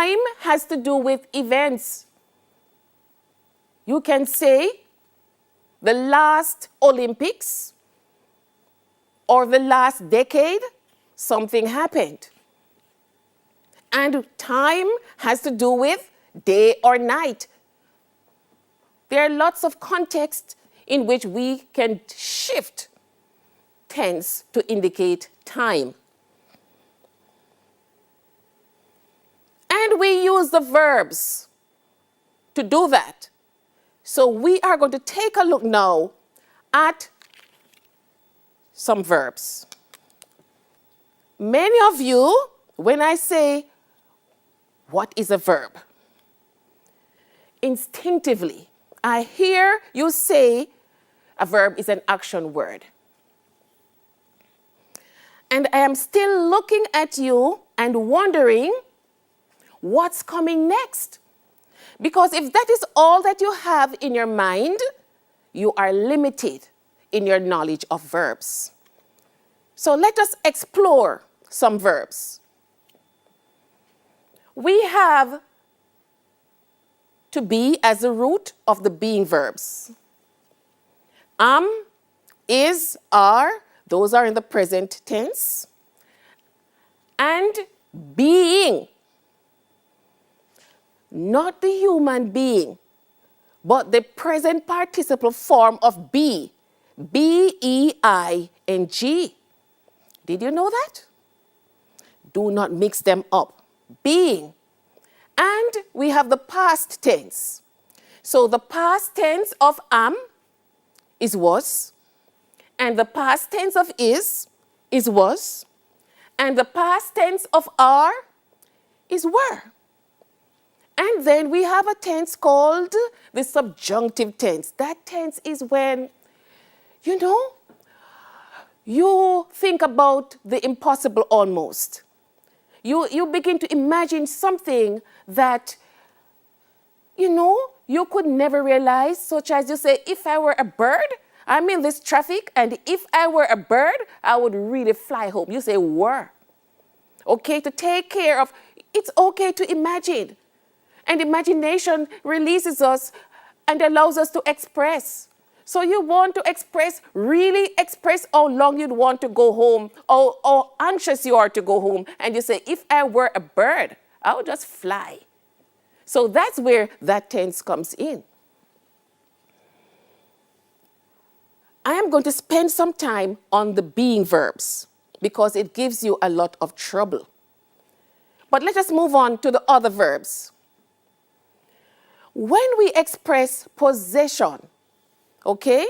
time has to do with events. You can say the last Olympics or the last decade, something happened. And time has to do with day or night. There are lots of contexts in which we can shift tense to indicate time. And we use the verbs to do that. So we are going to take a look now at some verbs. Many of you, when I say, what is a verb? Instinctively, I hear you say a verb is an action word. And I am still looking at you and wondering what's coming next. Because if that is all that you have in your mind, you are limited in your knowledge of verbs. So let us explore some verbs. We have to be as the root of the being verbs. Am, is, are, those are in the present tense. And being, not the human being, but the present participle form of be, B-E-I-N-G. Did you know that? Do not mix them up. Being. And we have the past tense. So the past tense of am is was, and the past tense of is was, and the past tense of are is were. And then we have a tense called the subjunctive tense. That tense is when, you think about the impossible almost. You begin to imagine something that, you could never realize, such as you say, if I were a bird, I'm in this traffic, and if I were a bird, I would really fly home. You say, were. Okay, to take care of, it's okay to imagine. And imagination releases us and allows us to express. So you want to really express how long you'd want to go home, or how anxious you are to go home. And you say, if I were a bird, I would just fly. So that's where that tense comes in. I am going to spend some time on the being verbs because it gives you a lot of trouble. But let us move on to the other verbs. When we express possession, okay,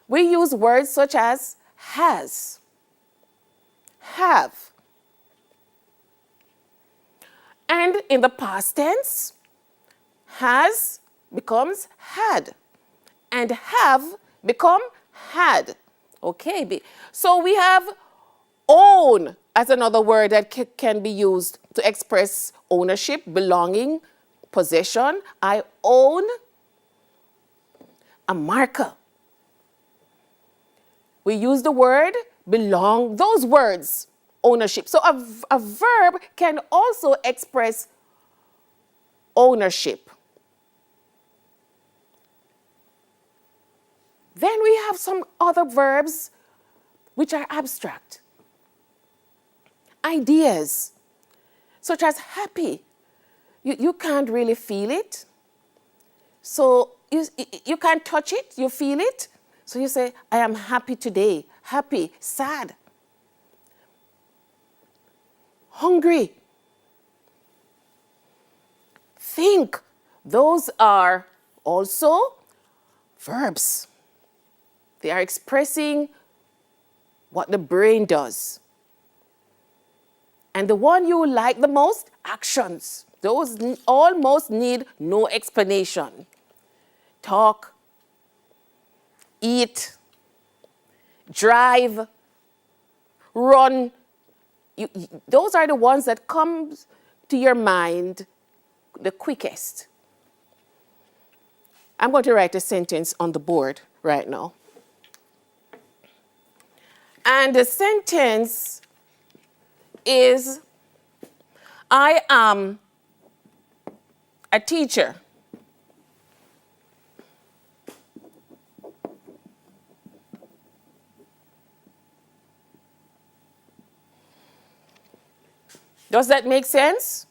we use words such as has, have. And in the past tense, has becomes had, and have become had. Okay, so we have own as another word that can be used to express ownership, belonging, possession. I own a marker. We use the word belong, those words, ownership. So a verb can also express ownership. Then we have some other verbs which are abstract. Ideas, such as happy. You can't really feel it. So you can't touch it, you feel it. So you say, I am happy today. Happy, sad. Hungry. Think. Those are also verbs. They are expressing what the brain does. And the one you like the most, actions. Those almost need no explanation. Talk, eat, drive, run. Those are the ones that come to your mind the quickest. I'm going to write a sentence on the board right now. And the sentence is, I am a teacher. Does that make sense?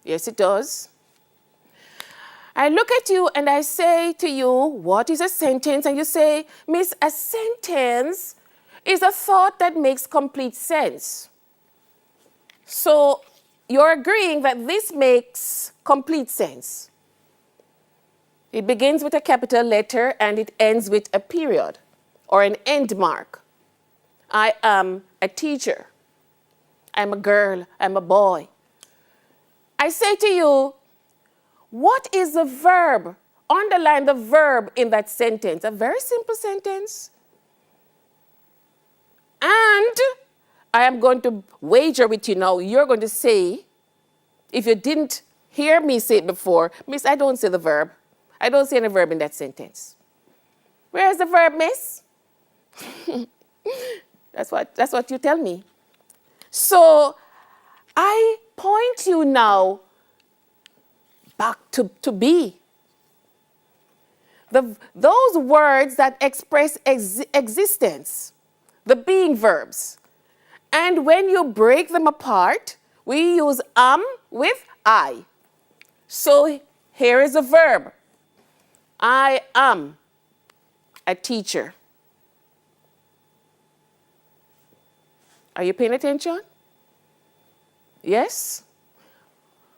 Yes, it does. I look at you and I say to you, what is a sentence? And you say, Miss, a sentence is a thought that makes complete sense. So you're agreeing that this makes complete sense. It begins with a capital letter and it ends with a period or an end mark. I am a teacher. I'm a girl. I'm a boy. I say to you, what is the verb? Underline the verb in that sentence. A very simple sentence. And I am going to wager with you now. You're going to say, if you didn't hear me say it before, Miss, I don't say the verb. I don't see any verb in that sentence. Where's the verb, Miss? That's what you tell me. So I point you now back to be. Those words that express existence, the being verbs. And when you break them apart, we use with I. So here is a verb. I am a teacher. Are you paying attention? Yes?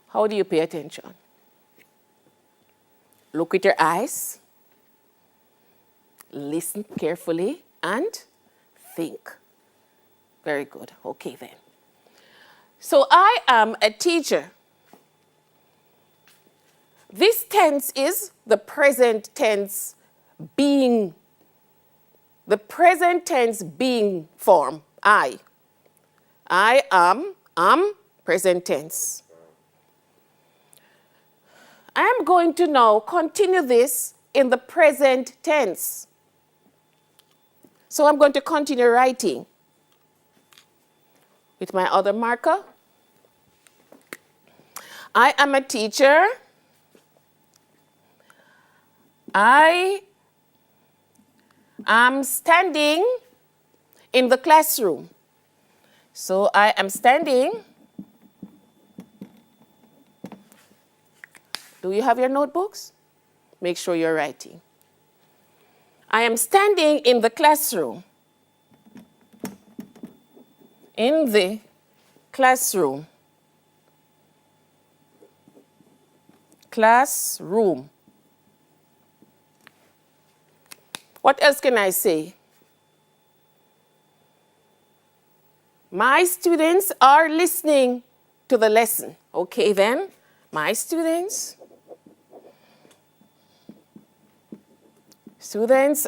How do you pay attention? Look with your eyes, listen carefully, and think. Very good. Okay, then. So I am a teacher. This tense is the present tense being. The present tense being form, I. I am, present tense. I am going to now continue this in the present tense. So I'm going to continue writing with my other marker. I am a teacher. I am standing in the classroom. So I am standing. Do you have your notebooks? Make sure you're writing. I am standing in the classroom. In the classroom. Classroom. What else can I say? My students are listening to the lesson. Okay, then. My students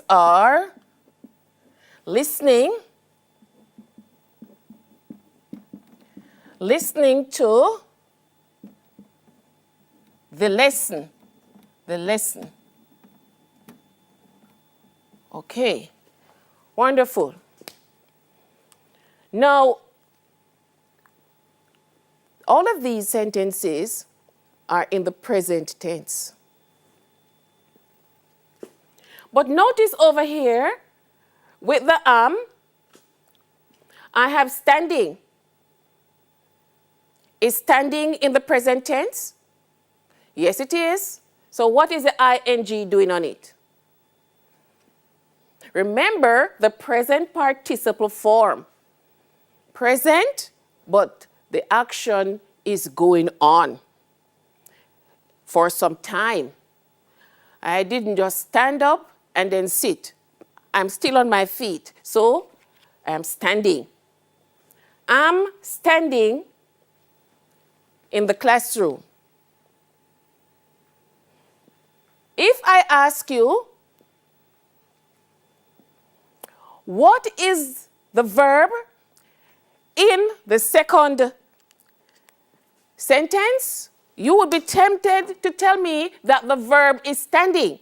are listening to the lesson. Okay, wonderful. Now, all of these sentences are in the present tense. But notice over here, with the I have standing. Is standing in the present tense? Yes, it is. So what is the ing doing on it? Remember the present participle form. Present, but the action is going on for some time. I didn't just stand up and then sit. I'm still on my feet, so I'm standing. I'm standing in the classroom. If I ask you, what is the verb in the second sentence, you would be tempted to tell me that the verb is standing.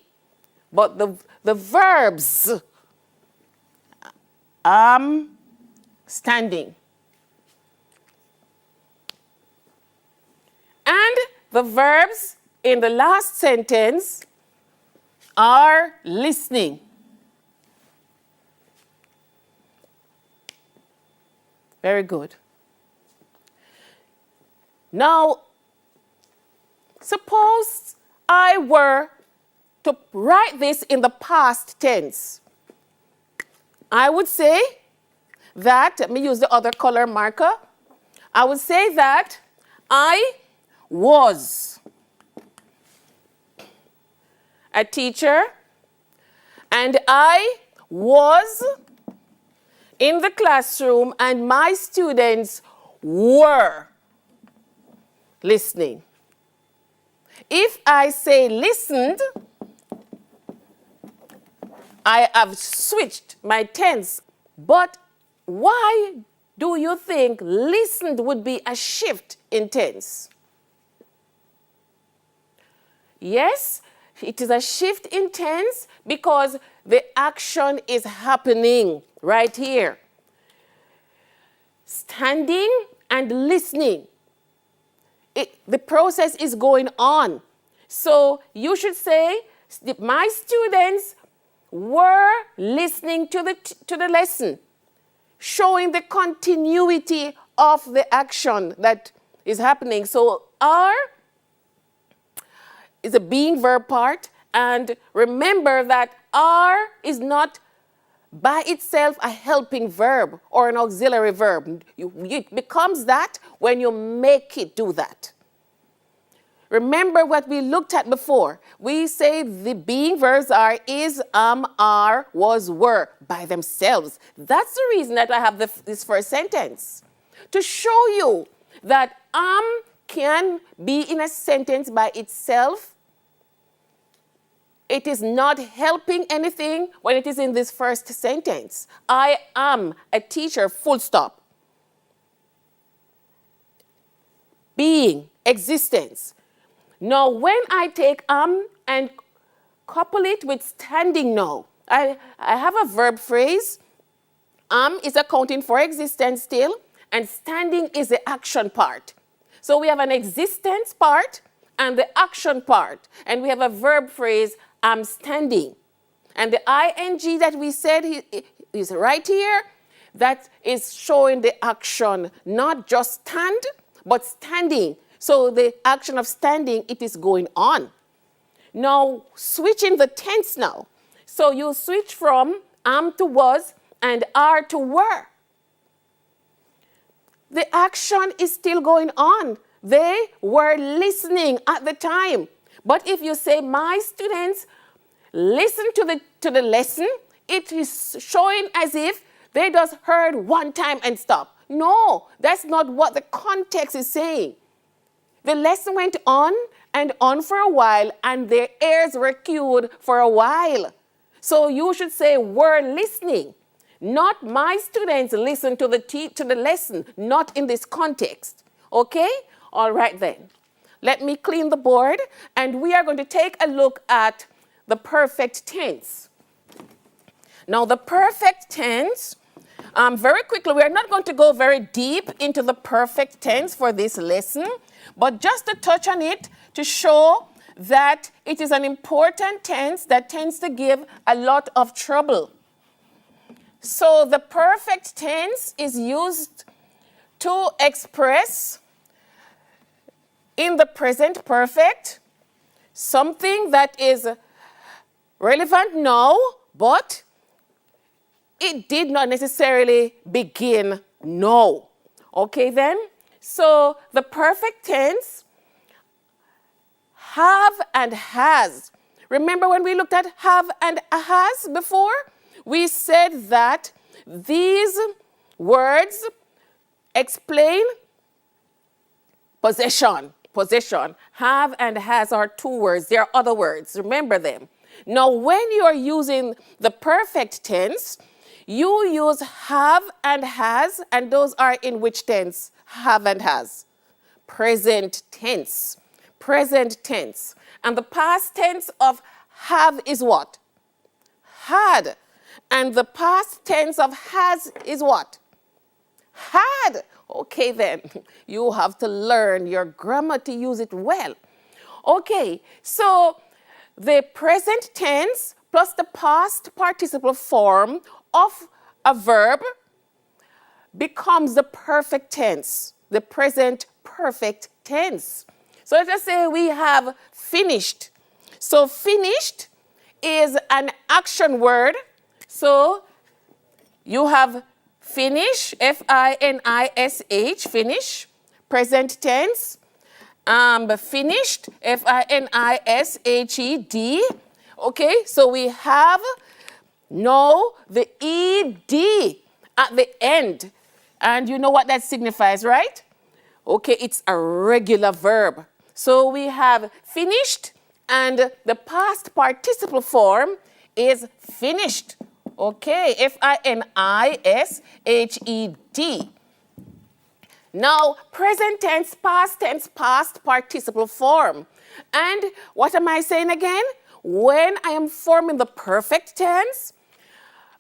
But the verbs, am standing. the verbs in the last sentence are listening. Very good. Now, suppose I were to write this in the past tense. I would say that, let me use the other color marker. I would say that I was a teacher and I was in the classroom and my students were listening. If I say listened, I have switched my tense. But why do you think listened would be a shift in tense? Yes, it is a shift in tense because the action is happening right here. Standing and listening. The process is going on. So you should say, my students were listening to the lesson, showing the continuity of the action that is happening. So are is a being verb part, and remember that are is not by itself a helping verb or an auxiliary verb. It becomes that when you make it do that. Remember what we looked at before. We say the being verbs are is, are, was, were by themselves. That's the reason that I have this first sentence. To show you that can be in a sentence by itself. It is not helping anything when it is in this first sentence. I am a teacher, full stop. Being, existence. Now, when I take and couple it with standing now, I have a verb phrase. Is accounting for existence still, and standing is the action part. So we have an existence part and the action part, and we have a verb phrase, I'm standing. And the ing that we said is right here, that is showing the action, not just stand, but standing. So the action of standing, it is going on. Now, switching the tense now. So you switch from am to was and are to were. The action is still going on. They were listening at the time. But if you say, my students listen to the lesson, it is showing as if they just heard one time and stopped. No, that's not what the context is saying. The lesson went on and on for a while, and their ears were cued for a while. So you should say, were listening. Not my students listen to the lesson, not in this context. Okay? All right then. Let me clean the board, and we are going to take a look at the perfect tense. Now, the perfect tense, very quickly, we are not going to go very deep into the perfect tense for this lesson, but just to touch on it to show that it is an important tense that tends to give a lot of trouble. So the perfect tense is used to express in the present perfect something that is relevant now, but it did not necessarily begin now. Okay then? So the perfect tense, have and has. Remember when we looked at have and has before? We said that these words explain possession. Possession. Have and has are two words. There are other words. Remember them. Now, when you are using the perfect tense, you use have and has, and those are in which tense? Have and has. Present tense. Present tense. And the past tense of have is what? Had. And the past tense of has is what? Had. Okay then, you have to learn your grammar to use it well. Okay, so the present tense plus the past participle form of a verb becomes the perfect tense, the present perfect tense. So let us say we have finished. So finished is an action word. So you have finish, F-I-N-I-S-H, finish, present tense. Finished, F-I-N-I-S-H-E-D. Okay, so we have now the E-D at the end. And you know what that signifies, right? Okay, it's a regular verb. So we have finished, and the past participle form is finished. Okay, F-I-N-I-S-H-E-D. Now, present tense, past participle form. And what am I saying again? When I am forming the perfect tense,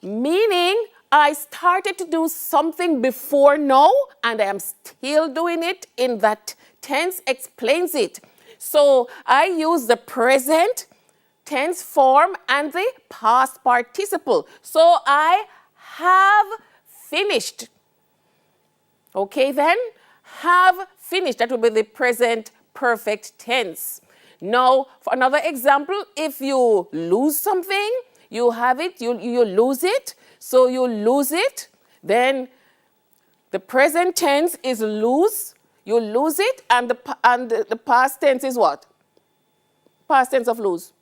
meaning I started to do something before now, and I am still doing it in that tense explains it. So I use the present tense form and the past participle. So I have finished. Okay, then, have finished. That will be the present perfect tense. Now, for another example, if you lose something, you have it, you lose it. So you lose it, then the present tense is lose. You lose it, and the past tense is what? Past tense of lose.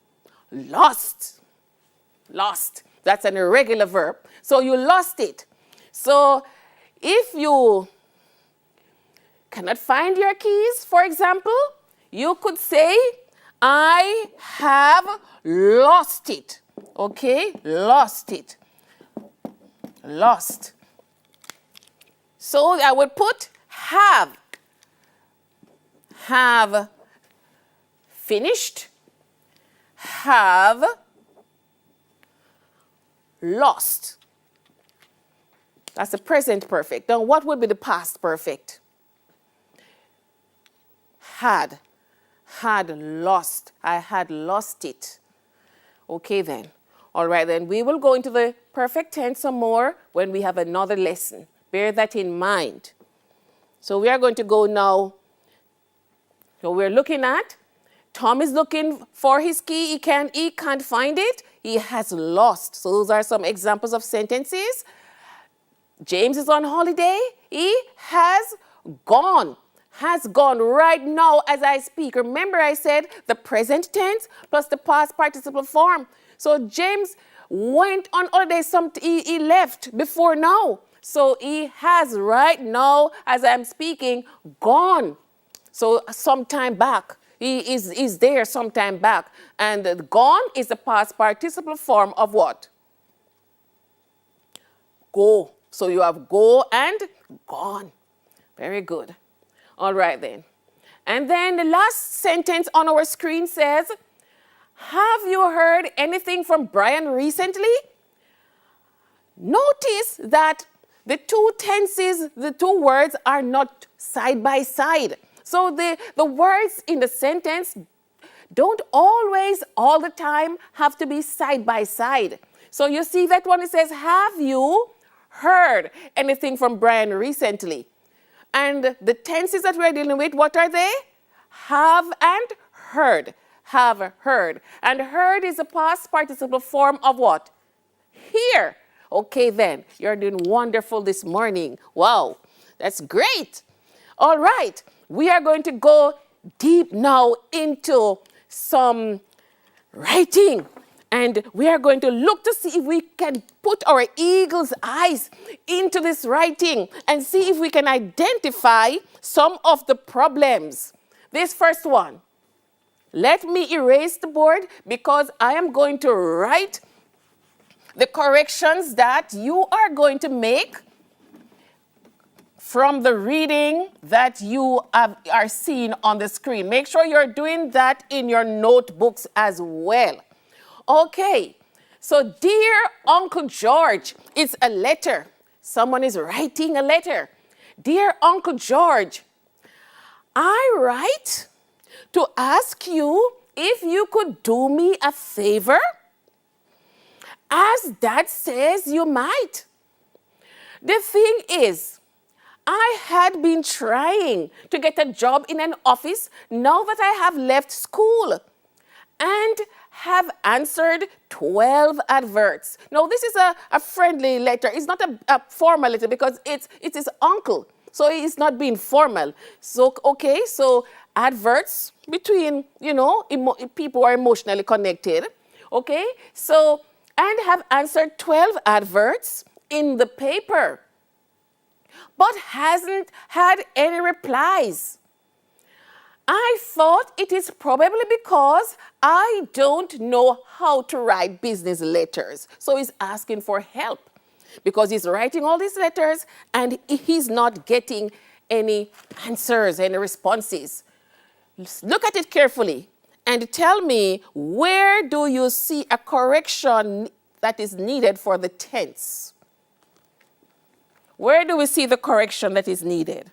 Lost. Lost. That's an irregular verb. So you lost it. So if you cannot find your keys, for example, you could say, I have lost it. Okay? Lost it. Lost. So I would put have. Have finished. Have lost. That's the present perfect. Now, what would be the past perfect? Had lost. I had lost it. Okay, then. All right, then. We will go into the perfect tense some more when we have another lesson. Bear that in mind. So we are going to go now. So we're looking at Tom is looking for his key. He can't find it. He has lost. So those are some examples of sentences. James is on holiday. He has gone. Has gone right now as I speak. Remember I said the present tense plus the past participle form. So James went on holiday. He left before now. So he has right now as I'm speaking gone. So sometime back. He is there sometime back. And gone is the past participle form of what? Go. So you have go and gone. Very good. All right then. And then the last sentence on our screen says, have you heard anything from Brian recently? Notice that the two tenses, the two words are not side by side. So the words in the sentence don't always, all the time, have to be side by side. So you see that one, it says, have you heard anything from Brian recently? And the tenses that we're dealing with, what are they? Have and heard. Have heard. And heard is a past participle form of what? Hear. Okay then, you're doing wonderful this morning. Wow, that's great. All right, we are going to go deep now into some writing. And we are going to look to see if we can put our eagle's eyes into this writing and see if we can identify some of the problems. This first one. Let me erase the board because I am going to write the corrections that you are going to make from the reading that you are seeing on the screen. Make sure you're doing that in your notebooks as well. Okay, so dear Uncle George, it's a letter. Someone is writing a letter. Dear Uncle George, I write to ask you if you could do me a favor, as Dad says you might. The thing is, I had been trying to get a job in an office now that I have left school and have answered 12 adverts. Now, this is a friendly letter. It's not a formal letter because it is his uncle. So it's not being formal. So, okay, so adverts between, people who are emotionally connected. Okay, so, and have answered 12 adverts in the paper, but hasn't had any replies. I thought it is probably because I don't know how to write business letters. So he's asking for help because he's writing all these letters and he's not getting any answers, any responses. Look at it carefully and tell me, where do you see a correction that is needed for the tense? Where do we see the correction that is needed?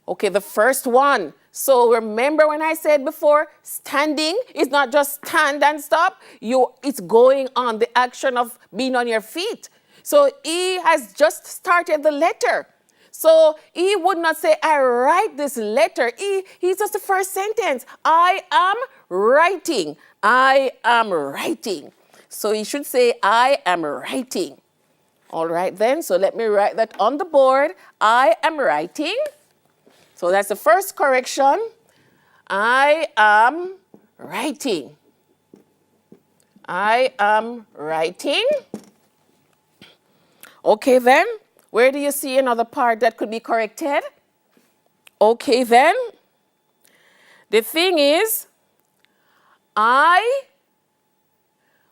Okay, the first one. So remember when I said before, standing is not just stand and stop. It's going on, the action of being on your feet. So he has just started the letter. So he would not say, I write this letter. He's just the first sentence. I am writing. I am writing. So he should say, I am writing. All right then, so let me write that on the board. I am writing. So that's the first correction. I am writing. I am writing. Okay then, where do you see another part that could be corrected? Okay then, the thing is,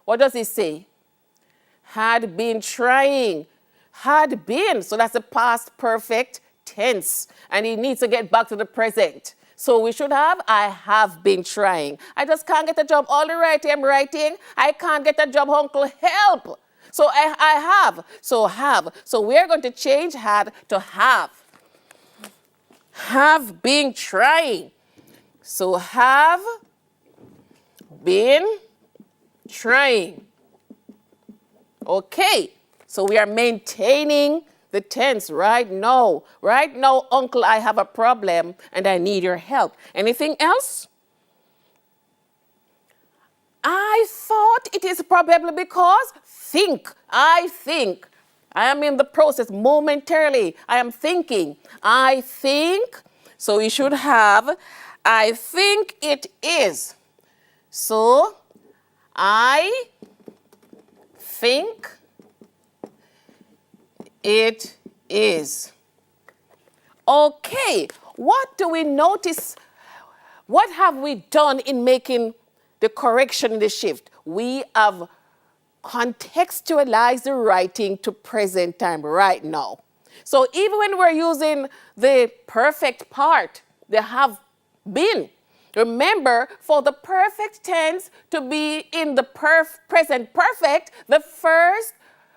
what does it say? Had been trying. Had been, so that's the past perfect tense. And he needs to get back to the present. So we should have, I have been trying. I just can't get a job. All the writing I'm writing, I can't get a job, uncle, help. So I have, so have. So we're going to change had to have. Have been trying. So have been trying. Okay, so we are maintaining the tense right now. Right now, uncle, I have a problem and I need your help. Anything else? I thought it is probably because I think. I am in the process momentarily. I am thinking. I think. So we should have, I think it is. So I think it is. Okay, what do we notice? What have we done in making the correction in the shift? We have contextualized the writing to present time right now. So even when we're using the perfect part, they have been. Remember, for the perfect tense to be in the present perfect, the first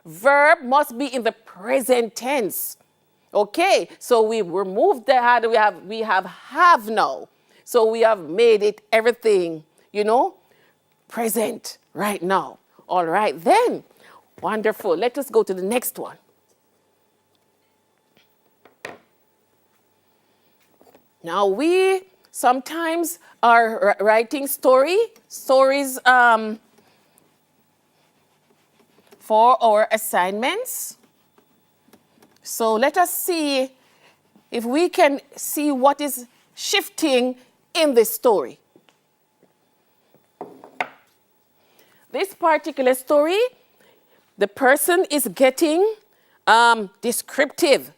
verb must be in the present tense. Okay, so we removed the had, we have now. So we have made it everything, present right now. All right, then, wonderful. Let us go to the next one. Now we sometimes are writing stories for our assignments. So let us see if we can see what is shifting in this story. This particular story, the person is getting descriptive,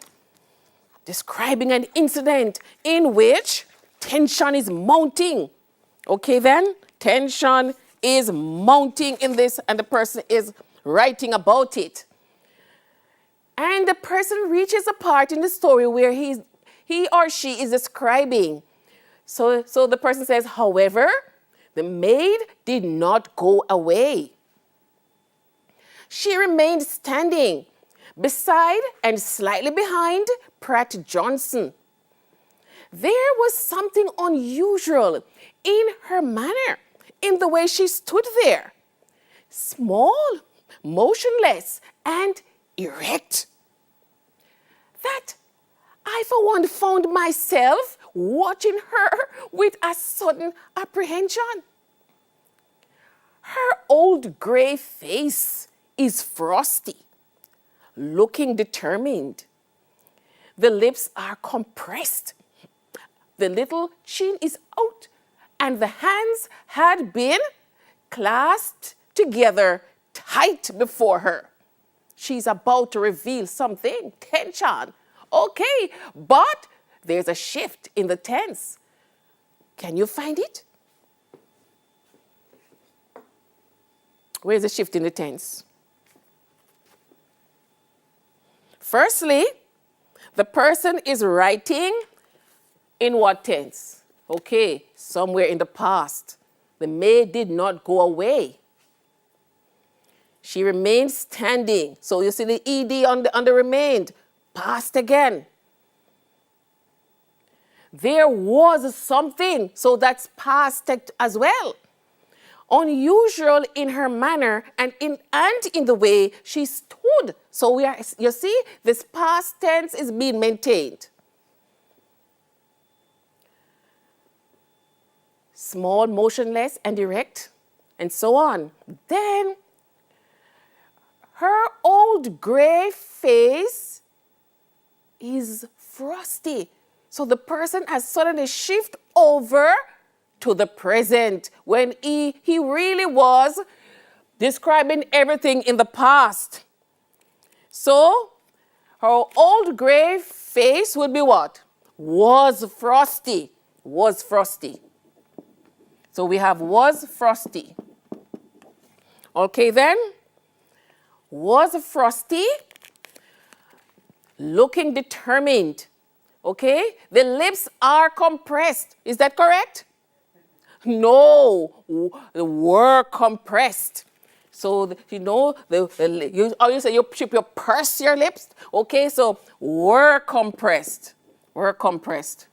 describing an incident in which tension is mounting. Okay then, tension is mounting in this and the person is writing about it. And the person reaches a part in the story where he or she is describing. So the person says, however, the maid did not go away. She remained standing beside and slightly behind Pratt Johnson. There was something unusual in her manner, in the way she stood there. Small, motionless, and erect. That I, for one, found myself watching her with a sudden apprehension. Her old gray face is frosty, looking determined. The lips are compressed. The little chin is out, and the hands had been clasped together tight before her. She's about to reveal something, tension. Okay, but there's a shift in the tense. Can you find it? Where's the shift in the tense? Firstly, the person is writing in what tense? Okay, somewhere in the past. The maid did not go away. She remained standing. So you see the ED on the remained. Past again. There was something. So that's past as well. Unusual in her manner and in the way she stood. So you see, this past tense is being maintained. Small, motionless, and erect, and so on. Then, her old gray face is frosty. So the person has suddenly shifted over to the present when he really was describing everything in the past. So, her old gray face would be what? Was frosty. Was frosty. So we have was frosty. Okay then. Was frosty. Looking determined. Okay? The lips are compressed. Is that correct? No. Were compressed. So, you say you purse your lips. Okay, so were compressed. Were compressed.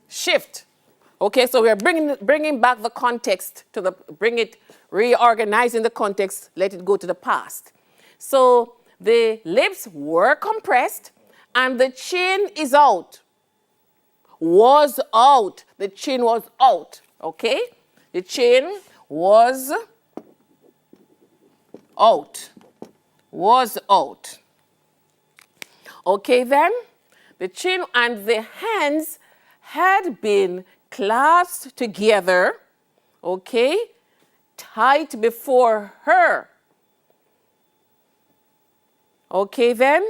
Shift. Okay, so we are bringing back the context to reorganizing the context, let it go to the past. So the lips were compressed and the chin is out. Was out. The chin was out. Okay? The chin was out. Was out. Okay then? The chin and the hands had been clasped together, okay, tight before her. Okay then?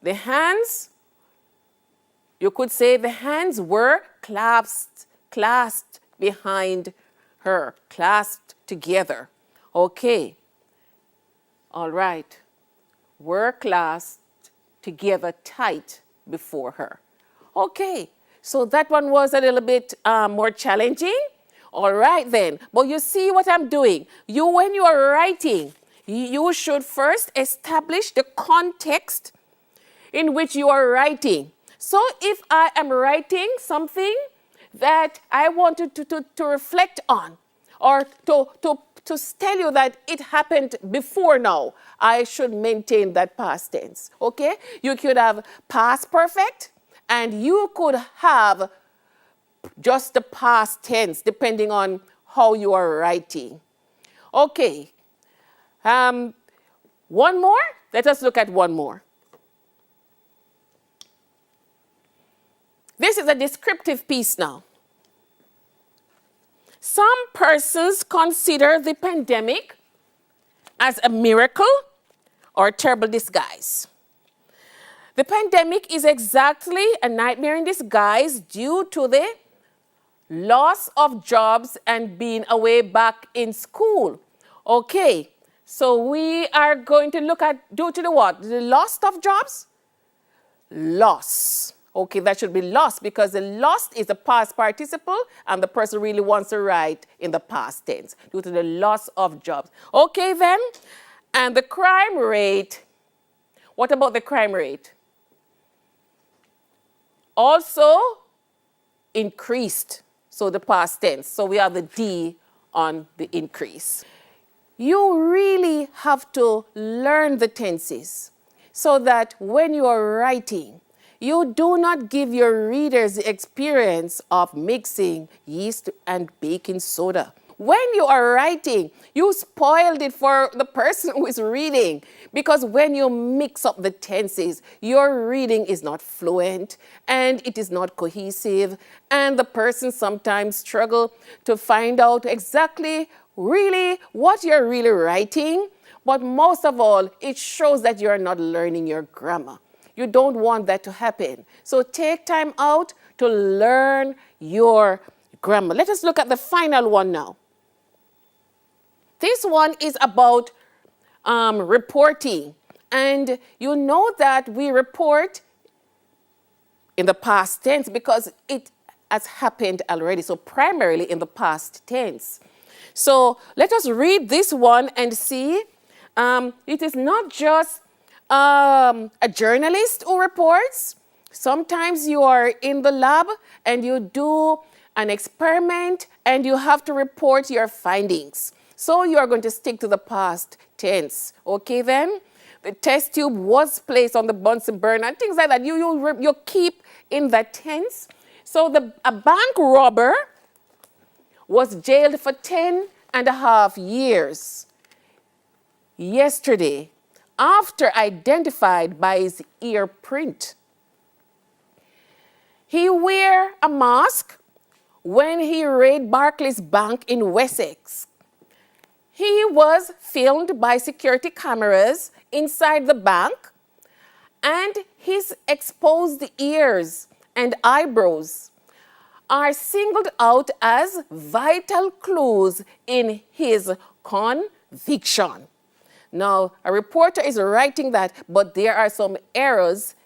The hands, you could say the hands were clasped behind her, clasped together. Okay. All right. Were clasped together tight before her. Okay. So that one was a little bit more challenging. All right then. But you see what I'm doing. When you are writing, you should first establish the context in which you are writing. So if I am writing something that I wanted to reflect on, or to tell you that it happened before now, I should maintain that past tense. Okay? You could have past perfect, and you could have just the past tense, depending on how you are writing. Okay. One more? Let us look at one more. This is a descriptive piece now. Some persons consider the pandemic as a miracle or a terrible disguise. The pandemic is exactly a nightmare in disguise due to the loss of jobs and being away back in school. Okay, so we are going to look at due to the what? The loss of jobs? Loss. Okay, that should be lost because the lost is the past participle and the person really wants to write in the past tense due to the loss of jobs. Okay then, and the crime rate. What about the crime rate? also increased. So the past tense. So we have the D on the increase. You really have to learn the tenses so that when you are writing, you do not give your readers the experience of mixing yeast and baking soda. When you are writing, you spoiled it for the person who is reading, because when you mix up the tenses, your reading is not fluent and it is not cohesive, and the person sometimes struggle to find out exactly really what you're really writing. But most of all, it shows that you're not learning your grammar. You don't want that to happen. So take time out to learn your grammar. Let us look at the final one now. This one is about reporting. And you know that we report in the past tense because it has happened already. So primarily in the past tense. So let us read this one and see. It is not just a journalist who reports. Sometimes you are in the lab and you do an experiment and you have to report your findings. So you are going to stick to the past tense. Okay then? The test tube was placed on the Bunsen burner and things like that. You keep in that tense. So a bank robber was jailed for 10.5 years yesterday after identified by his ear print. He wore a mask when he raided Barclays Bank in Wessex. He was filmed by security cameras inside the bank, and his exposed ears and eyebrows are singled out as vital clues in his conviction. Now, a reporter is writing that, but there are some errors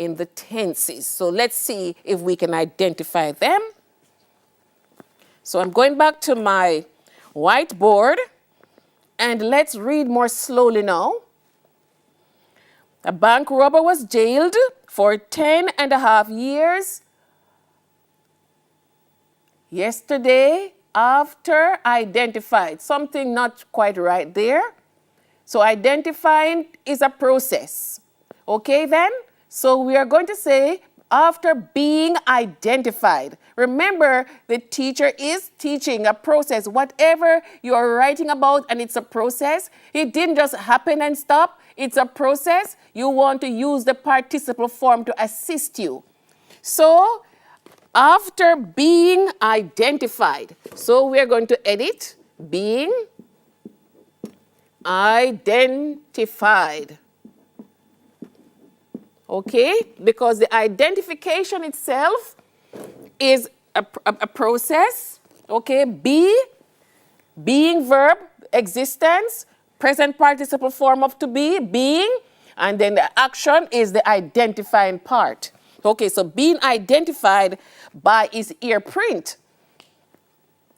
in the tenses. So let's see if we can identify them. So I'm going back to my whiteboard, and let's read more slowly now. A bank robber was jailed for 10.5 years yesterday after identified. Something not quite right there. So identifying is a process. Okay then? So we are going to say after being identified. Remember, the teacher is teaching a process. Whatever you are writing about, and it's a process, it didn't just happen and stop. It's a process. You want to use the participle form to assist you. So after being identified, so we're going to edit being identified. Okay? Because the identification itself is a process. Okay? Being verb, existence, present participle form of to be, being, and then the action is the identifying part. Okay, so being identified by his ear print.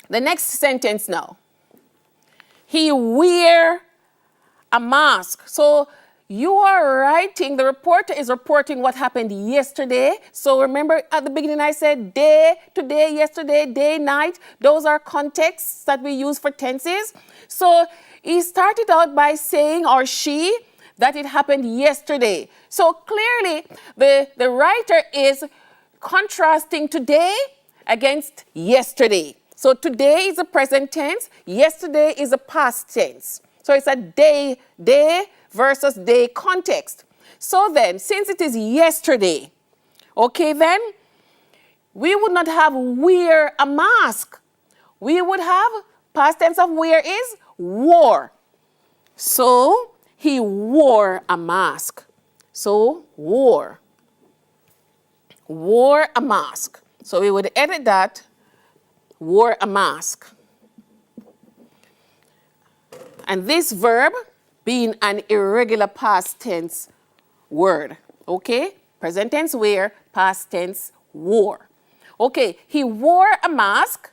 The next sentence now. He wear a mask. So you are writing, the reporter is reporting what happened yesterday. So remember at the beginning I said day, today, yesterday, day, night. Those are contexts that we use for tenses. So he started out by saying, or she, that it happened yesterday. So clearly the writer is contrasting today against yesterday. So today is a present tense, yesterday is a past tense. So it's a day versus day context. So then, since it is yesterday, okay then, we would not have wear a mask. We would have, past tense of wear is wore. So he wore a mask. So wore a mask. So we would edit that, wore a mask. And this verb being an irregular past tense word. Okay? Present tense wear, past tense wore. Okay, he wore a mask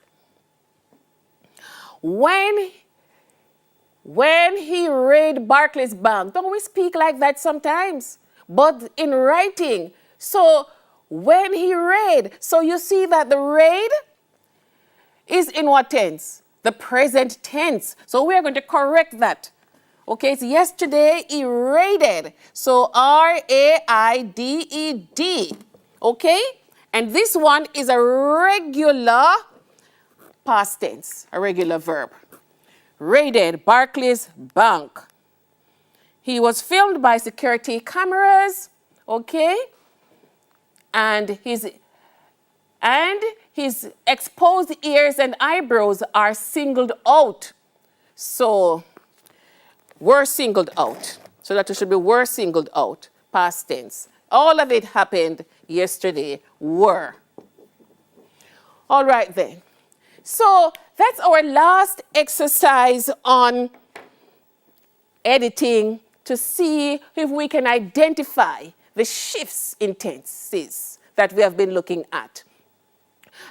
when he raided Barclays Bank. Don't we speak like that sometimes? But in writing, so when he raid. So you see that the raid is in what tense? The present tense. So we are going to correct that. Okay, it's yesterday he raided. So R-A-I-D-E-D. Okay? And this one is a regular past tense, a regular verb. Raided Barclays Bank. He was filmed by security cameras, okay? And his exposed ears and eyebrows are singled out. So, were singled out. So that it should be were singled out, past tense. All of it happened yesterday, were. All right then. So that's our last exercise on editing to see if we can identify the shifts in tenses that we have been looking at.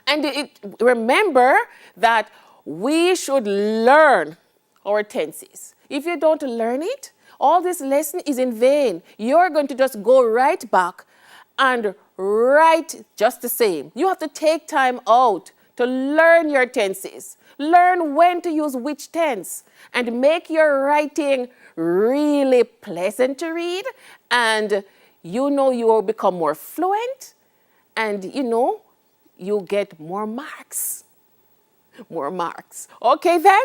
And remember that we should learn our tenses. If you don't learn it, all this lesson is in vain. You're going to just go right back and write just the same. You have to take time out to learn your tenses. Learn when to use which tense and make your writing really pleasant to read, and you will become more fluent, and you get more marks. More marks. Okay then?